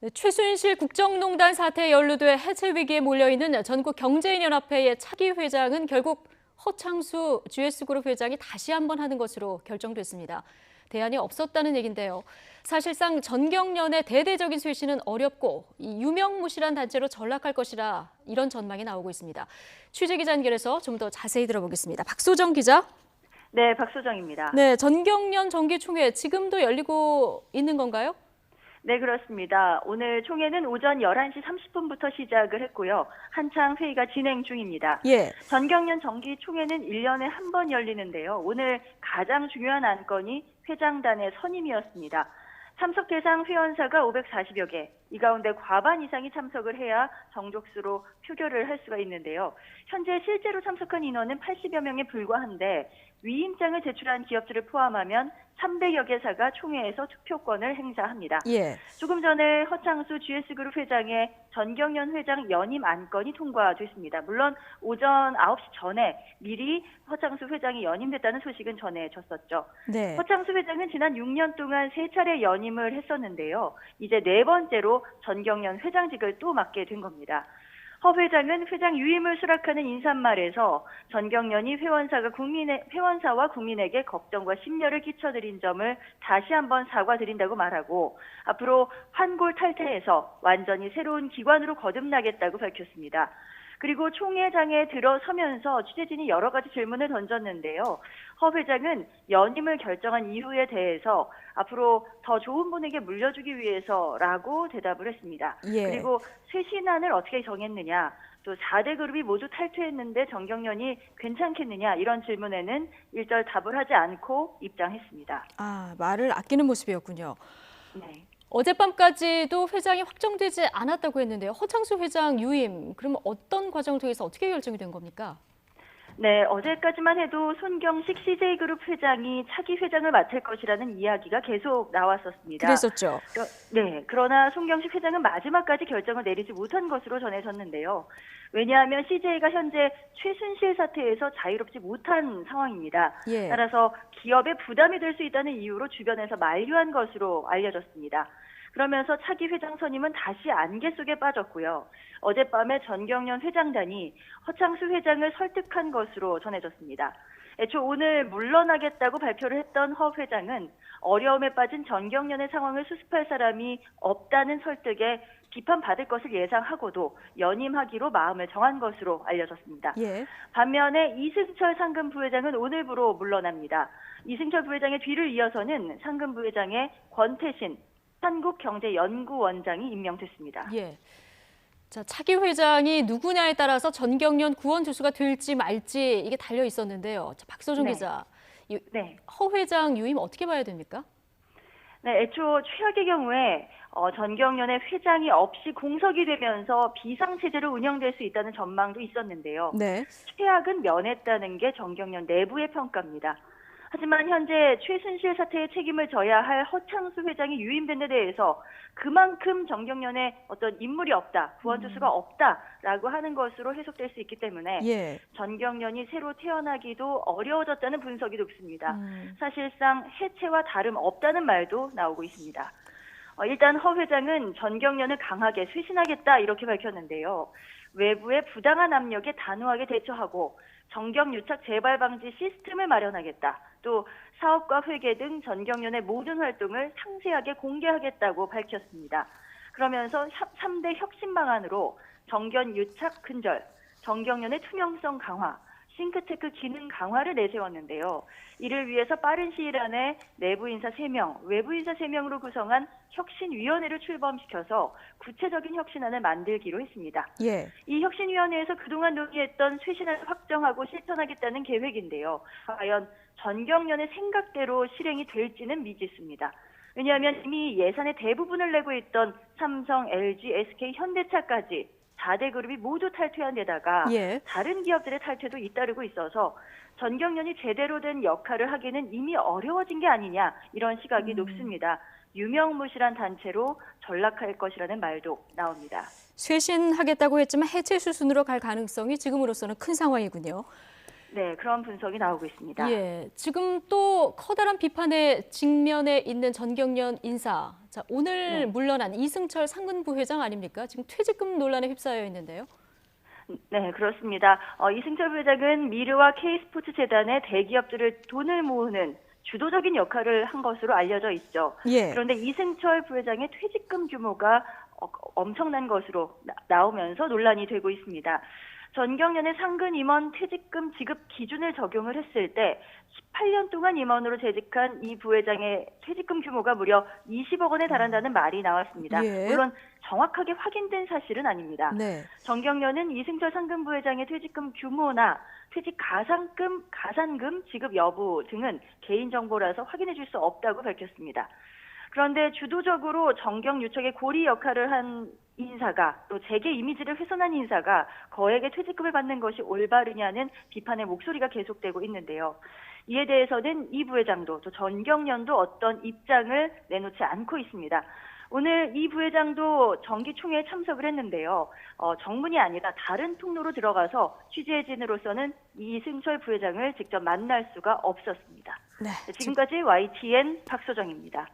네, 최순실 국정농단 사태에 연루돼 해체 위기에 몰려있는 전국경제인연합회의 차기 회장은 결국 허창수 GS그룹 회장이 다시 한번 하는 것으로 결정됐습니다. 대안이 없었다는 얘긴데요. 사실상 전경련의 대대적인 쇄신은 어렵고 이 유명무실한 단체로 전락할 것이라 이런 전망이 나오고 있습니다. 취재기자 연결해서 좀 더 자세히 들어보겠습니다. 박소정 기자. 네, 박소정입니다. 네, 전경련 정기총회 지금도 열리고 있는 건가요? 네, 그렇습니다. 오늘 총회는 오전 11시 30분부터 시작을 했고요. 한창 회의가 진행 중입니다. 예. 전경련 정기총회는 1년에 한 번 열리는데요. 오늘 가장 중요한 안건이 회장단의 선임이었습니다. 참석 대상 회원사가 540여 개, 이 가운데 과반 이상이 참석을 해야 정족수로 표결을 할 수가 있는데요. 현재 실제로 참석한 인원은 80여 명에 불과한데 위임장을 제출한 기업들을 포함하면 300여 개사가 총회에서 투표권을 행사합니다. 예. 조금 전에 허창수 GS그룹 회장의 전경련 회장 연임 안건이 통과됐습니다. 물론 오전 9시 전에 미리 허창수 회장이 연임됐다는 소식은 전해졌었죠. 네. 허창수 회장은 지난 6년 동안 3차례 연임을 했었는데요. 이제 4번째로 전경련 회장직을 또 맡게 된 겁니다. 허 회장은 회장 유임을 수락하는 인사말에서 전경련이 회원사와 국민에게 걱정과 심려를 끼쳐드린 점을 다시 한번 사과드린다고 말하고 앞으로 환골 탈퇴해서 완전히 새로운 기관으로 거듭나겠다고 밝혔습니다. 그리고 총회장에 들어서면서 취재진이 여러 가지 질문을 던졌는데요. 허 회장은 연임을 결정한 이유에 대해서 앞으로 더 좋은 분에게 물려주기 위해서라고 대답을 했습니다. 예. 그리고 쇄신안을 어떻게 정했느냐, 또 4대 그룹이 모두 탈퇴했는데 전경련이 괜찮겠느냐 이런 질문에는 일절 답을 하지 않고 입장했습니다. 아, 말을 아끼는 모습이었군요. 네. 어젯밤까지도 회장이 확정되지 않았다고 했는데요. 허창수 회장 유임, 그럼 어떤 과정을 통해서 어떻게 결정이 된 겁니까? 네, 어제까지만 해도 손경식 CJ그룹 회장이 차기 회장을 맡을 것이라는 이야기가 계속 나왔었습니다. 그랬었죠. 네, 그러나 손경식 회장은 마지막까지 결정을 내리지 못한 것으로 전해졌는데요. 왜냐하면 CJ가 현재 최순실 사태에서 자유롭지 못한 상황입니다. 예. 따라서 기업에 부담이 될 수 있다는 이유로 주변에서 만류한 것으로 알려졌습니다. 그러면서 차기 회장 선임은 다시 안개 속에 빠졌고요. 어젯밤에 전경련 회장단이 허창수 회장을 설득한 것으로 전해졌습니다. 애초 오늘 물러나겠다고 발표를 했던 허 회장은 어려움에 빠진 전경련의 상황을 수습할 사람이 없다는 설득에 비판받을 것을 예상하고도 연임하기로 마음을 정한 것으로 알려졌습니다. 예. 반면에 이승철 상금 부회장은 오늘부로 물러납니다. 이승철 부회장의 뒤를 이어서는 상금 부회장의 권태신 한국경제연구원장이 임명됐습니다. 예. 자, 차기 회장이 누구냐에 따라서 전경련 구원 투수가 될지 말지 이게 달려 있었는데요. 자, 박소정 네. 기자, 네. 허 회장 유임 어떻게 봐야 됩니까? 네, 애초 최악의 경우에 전경련의 회장이 없이 공석이 되면서 비상체제로 운영될 수 있다는 전망도 있었는데요. 네. 최악은 면했다는 게 전경련 내부의 평가입니다. 하지만 현재 최순실 사태의 책임을 져야 할 허창수 회장이 유임된 데 대해서 그만큼 전경련에 어떤 인물이 없다, 구원투수가 없다라고 하는 것으로 해석될 수 있기 때문에 예. 전경련이 새로 태어나기도 어려워졌다는 분석이 높습니다. 사실상 해체와 다름없다는 말도 나오고 있습니다. 일단 허 회장은 전경련을 강하게 쇄신하겠다 이렇게 밝혔는데요. 외부의 부당한 압력에 단호하게 대처하고 정경유착 재발 방지 시스템을 마련하겠다. 또 사업과 회계 등 전경련의 모든 활동을 상세하게 공개하겠다고 밝혔습니다. 그러면서 3대 혁신 방안으로 정경유착 근절, 전경련의 투명성 강화, 싱크테크 기능 강화를 내세웠는데요. 이를 위해서 빠른 시일 안에 내부 인사 3명, 외부 인사 3명으로 구성한 혁신위원회를 출범시켜서 구체적인 혁신안을 만들기로 했습니다. 예. 이 혁신위원회에서 그동안 논의했던 쇄신안을 확정하고 실천하겠다는 계획인데요. 과연 전경련의 생각대로 실행이 될지는 미지수입니다. 왜냐하면 이미 예산의 대부분을 내고 있던 삼성, LG, SK, 현대차까지 4대 그룹이 모두 탈퇴한 데다가 예. 다른 기업들의 탈퇴도 잇따르고 있어서 전경련이 제대로 된 역할을 하기는 이미 어려워진 게 아니냐 이런 시각이 높습니다. 유명무실한 단체로 전락할 것이라는 말도 나옵니다. 쇄신하겠다고 했지만 해체 수순으로 갈 가능성이 지금으로서는 큰 상황이군요. 네, 그런 분석이 나오고 있습니다. 예, 지금 또 커다란 비판에 직면해 있는 전경련 인사. 자, 오늘 네. 물러난 이승철 상근 부회장 아닙니까? 지금 퇴직금 논란에 휩싸여 있는데요. 네, 그렇습니다. 이승철 부회장은 미르와 K스포츠 재단의 대기업들을 돈을 모으는 주도적인 역할을 한 것으로 알려져 있죠. 예. 그런데 이승철 부회장의 퇴직금 규모가 엄청난 것으로 나오면서 논란이 되고 있습니다. 전경련의 상근 임원 퇴직금 지급 기준을 적용을 했을 때 18년 동안 임원으로 재직한 이 부회장의 퇴직금 규모가 무려 20억 원에 달한다는 말이 나왔습니다. 예. 물론 정확하게 확인된 사실은 아닙니다. 네. 전경련은 이승철 상근 부회장의 퇴직금 규모나 퇴직 가산금 지급 여부 등은 개인정보라서 확인해 줄 수 없다고 밝혔습니다. 그런데 주도적으로 정경유착의 고리 역할을 한 인사가 또 재계 이미지를 훼손한 인사가 거액의 퇴직금을 받는 것이 올바르냐는 비판의 목소리가 계속되고 있는데요. 이에 대해서는 이 부회장도 또 전경련도 어떤 입장을 내놓지 않고 있습니다. 오늘 이 부회장도 정기총회에 참석을 했는데요. 정문이 아니라 다른 통로로 들어가서 취재진으로서는 이승철 부회장을 직접 만날 수가 없었습니다. 네. 지금까지 YTN 박소정입니다.